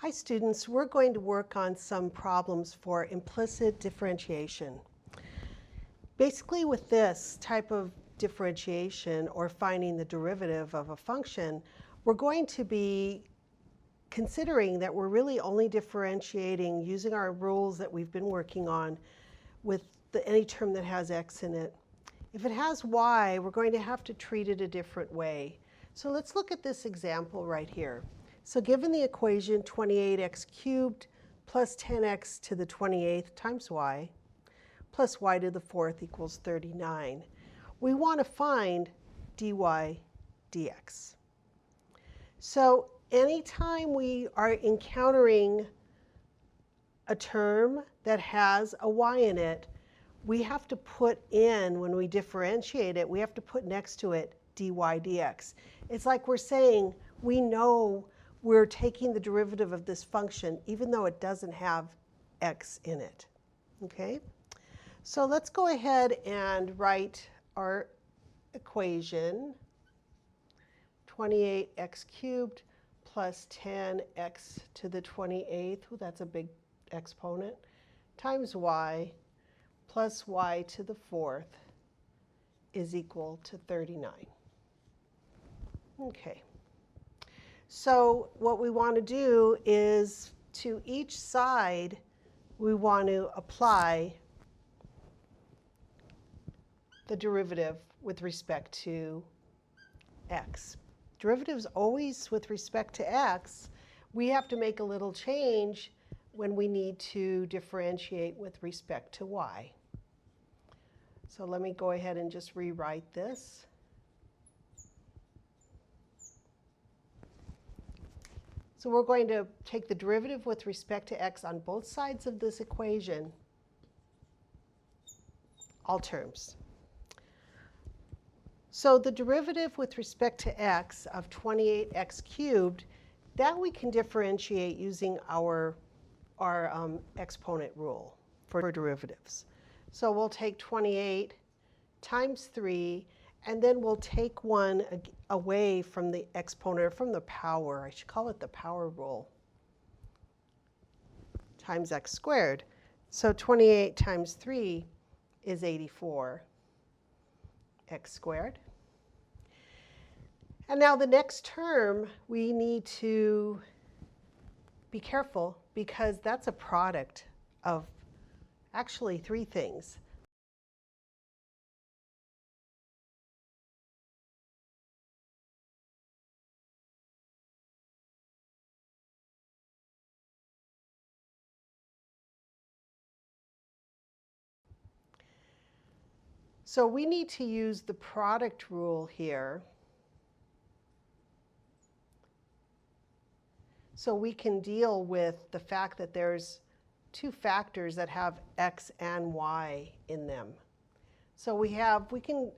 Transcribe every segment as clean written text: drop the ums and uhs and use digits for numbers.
Hi students, we're going to work on some problems for implicit differentiation. Basically with this type of differentiation, or finding the derivative of a function, we're going to be considering that we're really only differentiating using our rules that we've been working on with any term that has x in it. If it has y, we're going to have to treat it a different way. So let's look at this example right here. So given the equation 28x cubed plus 10x to the 28th times y plus y to the 4th equals 39, we want to find dy dx. So anytime we are encountering a term that has a y in it, we have to put in, when we differentiate it, we have to put next to it dy dx. It's like we're saying we know we're taking the derivative of this function even though it doesn't have x in it. Okay? So let's go ahead and write our equation. 28x cubed plus 10x to the 28th, oh, that's a big exponent, times y plus y to the 4th is equal to 39. Okay. So what we want to do is, to each side, we want to apply the derivative with respect to x. Derivatives always with respect to x. We have to make a little change when we need to differentiate with respect to y. So let me go ahead and just rewrite this. So we're going to take the derivative with respect to x on both sides of this equation, all terms. So the derivative with respect to x of 28x cubed, that we can differentiate using our exponent rule for derivatives. So we'll take 28 times 3, and then we'll take one away from the exponent, or from the power. I should call it the power rule, times x squared. So 28 times 3 is 84 x squared. And now the next term, we need to be careful because that's a product of actually three things. So we need to use the product rule here so we can deal with the fact that there's two factors that have x and y in them. So we can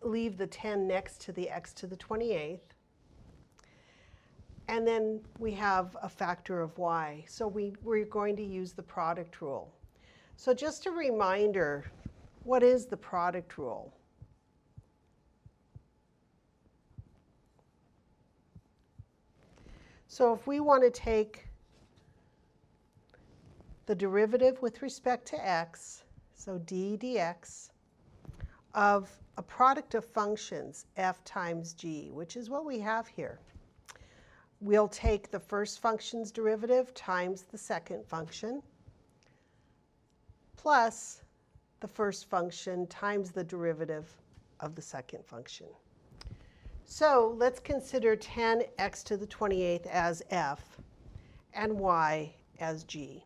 leave the 10 next to the x to the 28th. And then we have a factor of y. So we're going to use the product rule. So just a reminder, what is the product rule? So if we want to take the derivative with respect to x, so d dx, of a product of functions, f times g, which is what we have here, we'll take the first function's derivative times the second function, plus the first function times the derivative of the second function. So let's consider 10x to the 28th as f and y as g.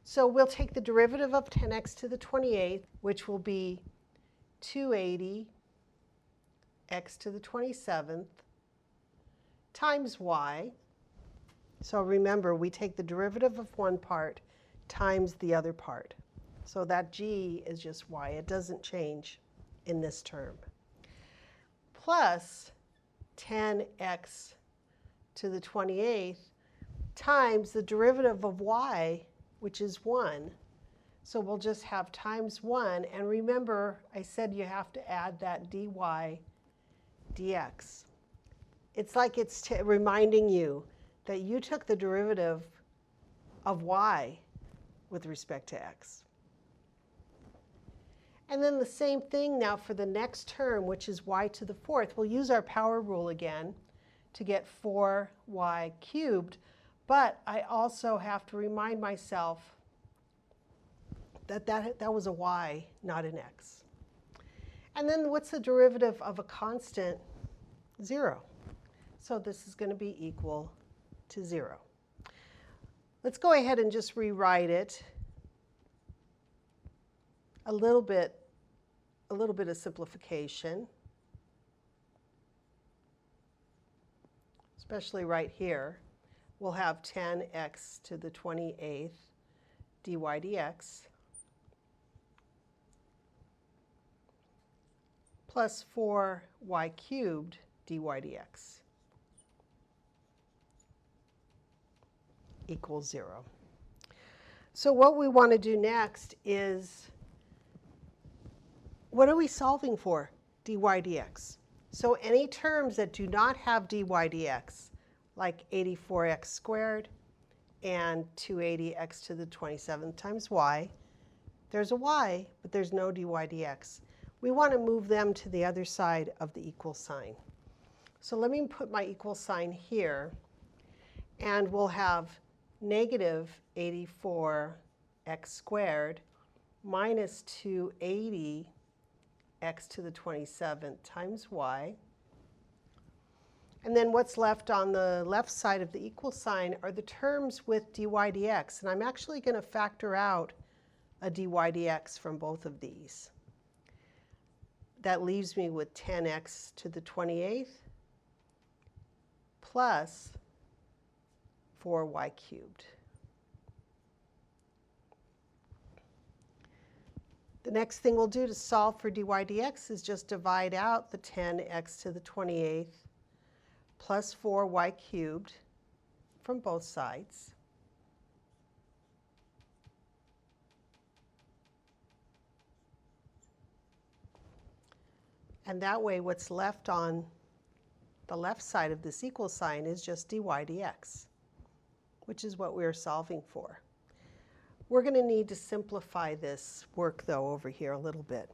So we'll take the derivative of 10x to the 28th, which will be 280 x to the 27th times y. So remember, we take the derivative of one part times the other part. So that g is just y. It doesn't change in this term. Plus 10x to the 28th times the derivative of y, which is 1. So we'll just have times 1. And remember, I said you have to add that dy dx. It's like it's reminding you that you took the derivative of y with respect to x. And then the same thing now for the next term, which is y to the fourth. We'll use our power rule again to get 4y cubed. But I also have to remind myself that that was a y, not an x. And then what's the derivative of a constant? 0. So this is going to be equal to 0. Let's go ahead and just rewrite it. A little bit of simplification, especially right here. We'll have 10x to the 28th dy dx plus 4y cubed dy dx equals 0. So what we want to do next is, what are we solving for? Dy dx. So any terms that do not have dy dx, like 84x squared and 280x to the 27th times y, there's a y, but there's no dy dx. We want to move them to the other side of the equal sign. So let me put my equal sign here, and we'll have negative 84x squared minus 280 x to the 27th times y. And then what's left on the left side of the equal sign are the terms with dy dx. And I'm actually going to factor out a dy dx from both of these. That leaves me with 10x to the 28th plus 4y cubed. The next thing we'll do to solve for dy dx is just divide out the 10x to the 28th plus 4y cubed from both sides. And that way, what's left on the left side of this equal sign is just dy dx, which is what we're solving for. We're going to need to simplify this work, though, over here a little bit.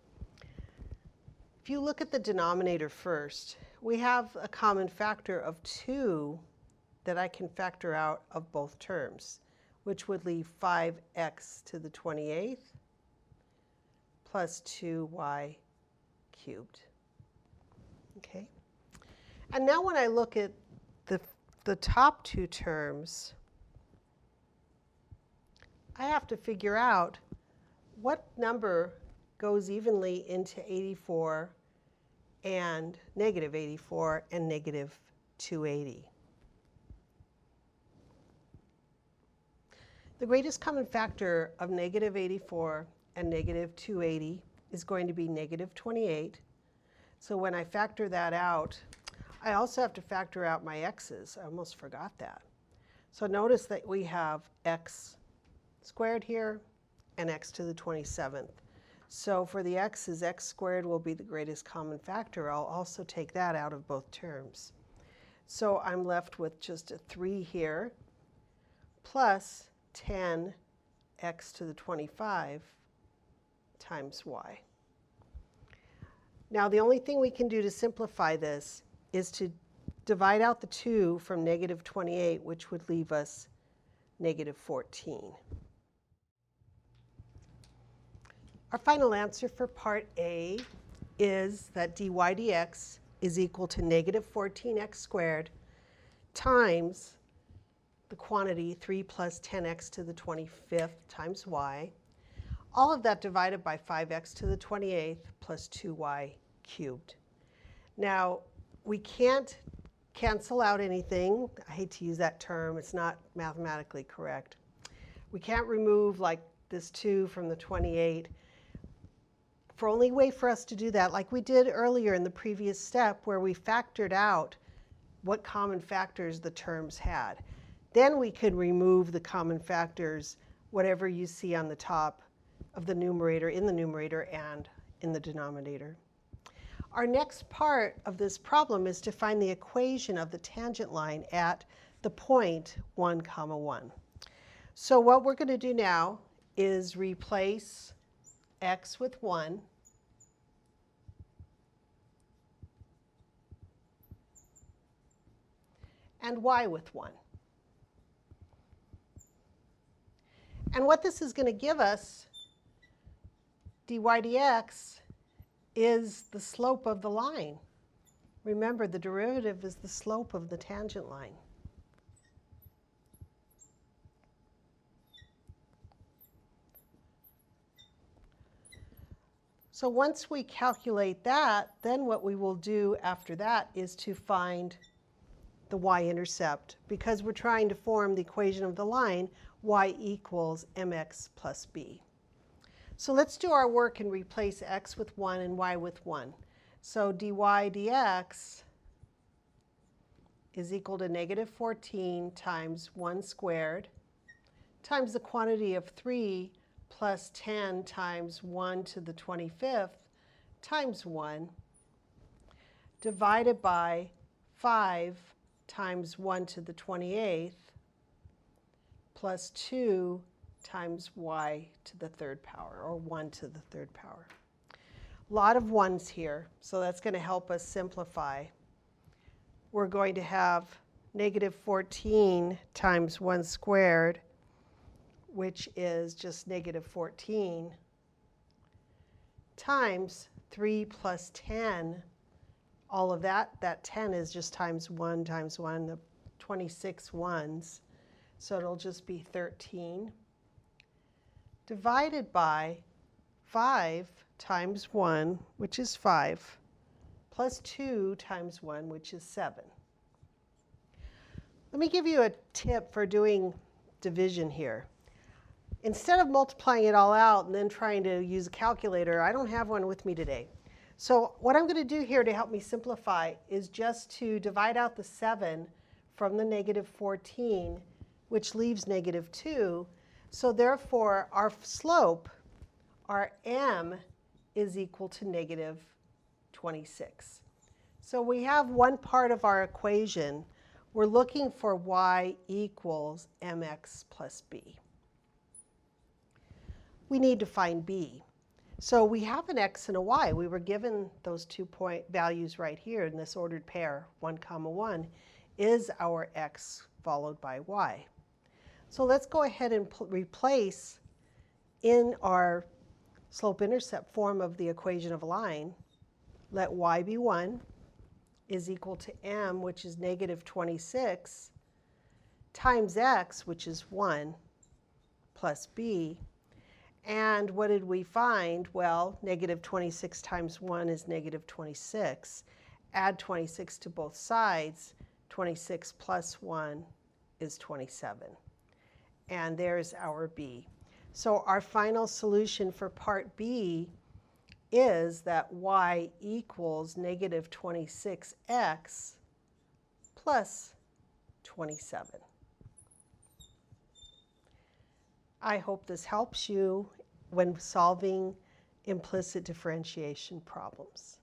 If you look at the denominator first, we have a common factor of 2 that I can factor out of both terms, which would leave 5x to the 28th plus 2y cubed. Okay? And now when I look at the top two terms, I have to figure out what number goes evenly into 84 and negative 84 and negative 280. The greatest common factor of negative 84 and negative 280 is going to be negative 28. So when I factor that out, I also have to factor out my x's. I almost forgot that. So notice that we have x squared here and x to the 27th. So for the x's, x squared will be the greatest common factor. I'll also take that out of both terms. So I'm left with just a 3 here plus 10 x to the 25 times y. Now the only thing we can do to simplify this is to divide out the 2 from negative 28, which would leave us negative 14. Our final answer for part A is that dy dx is equal to negative 14x squared times the quantity 3 plus 10x to the 25th times y. All of that divided by 5x to the 28th plus 2y cubed. Now, we can't cancel out anything. I hate to use that term. It's not mathematically correct. We can't remove like this 2 from the 28. The only way for us to do that, like we did earlier in the previous step where we factored out what common factors the terms had. Then we could remove the common factors, whatever you see on the top of the numerator, in the numerator and in the denominator. Our next part of this problem is to find the equation of the tangent line at the point 1, 1. So what we're going to do now is replace x with 1 and y with 1. And what this is going to give us, dy dx, is the slope of the line. Remember, the derivative is the slope of the tangent line. So once we calculate that, then what we will do after that is to find the y-intercept, because we're trying to form the equation of the line y equals mx plus b. So let's do our work and replace x with 1 and y with 1. So dy dx is equal to negative 14 times 1 squared times the quantity of 3 plus 10 times 1 to the 25th times 1 divided by 5 times 1 to the 28th plus 2 times y to the third power, or 1 to the third power. A lot of 1's here, so that's going to help us simplify. We're going to have negative 14 times 1 squared, which is just negative 14, times 3 plus 10. All of that 10 is just times 1, the 26 ones. So it'll just be 13, divided by 5 times 1, which is 5, plus 2 times 1, which is 7. Let me give you a tip for doing division here. Instead of multiplying it all out and then trying to use a calculator, I don't have one with me today. So what I'm going to do here to help me simplify is just to divide out the 7 from the negative 14, which leaves negative 2. So therefore, our slope, our m, is equal to negative 26. So we have one part of our equation. We're looking for y equals mx plus b. We need to find b. So we have an x and a y. We were given those 2 point values right here in this ordered pair. 1, 1 is our x followed by y. So let's go ahead and replace in our slope-intercept form of the equation of a line. Let y be 1 is equal to m, which is negative 26, times x, which is 1, plus b. And what did we find? Well, negative 26 times 1 is negative 26. Add 26 to both sides. 26 plus 1 is 27. And there's our b. So our final solution for part b is that y equals negative 26x plus 27. I hope this helps you when solving implicit differentiation problems.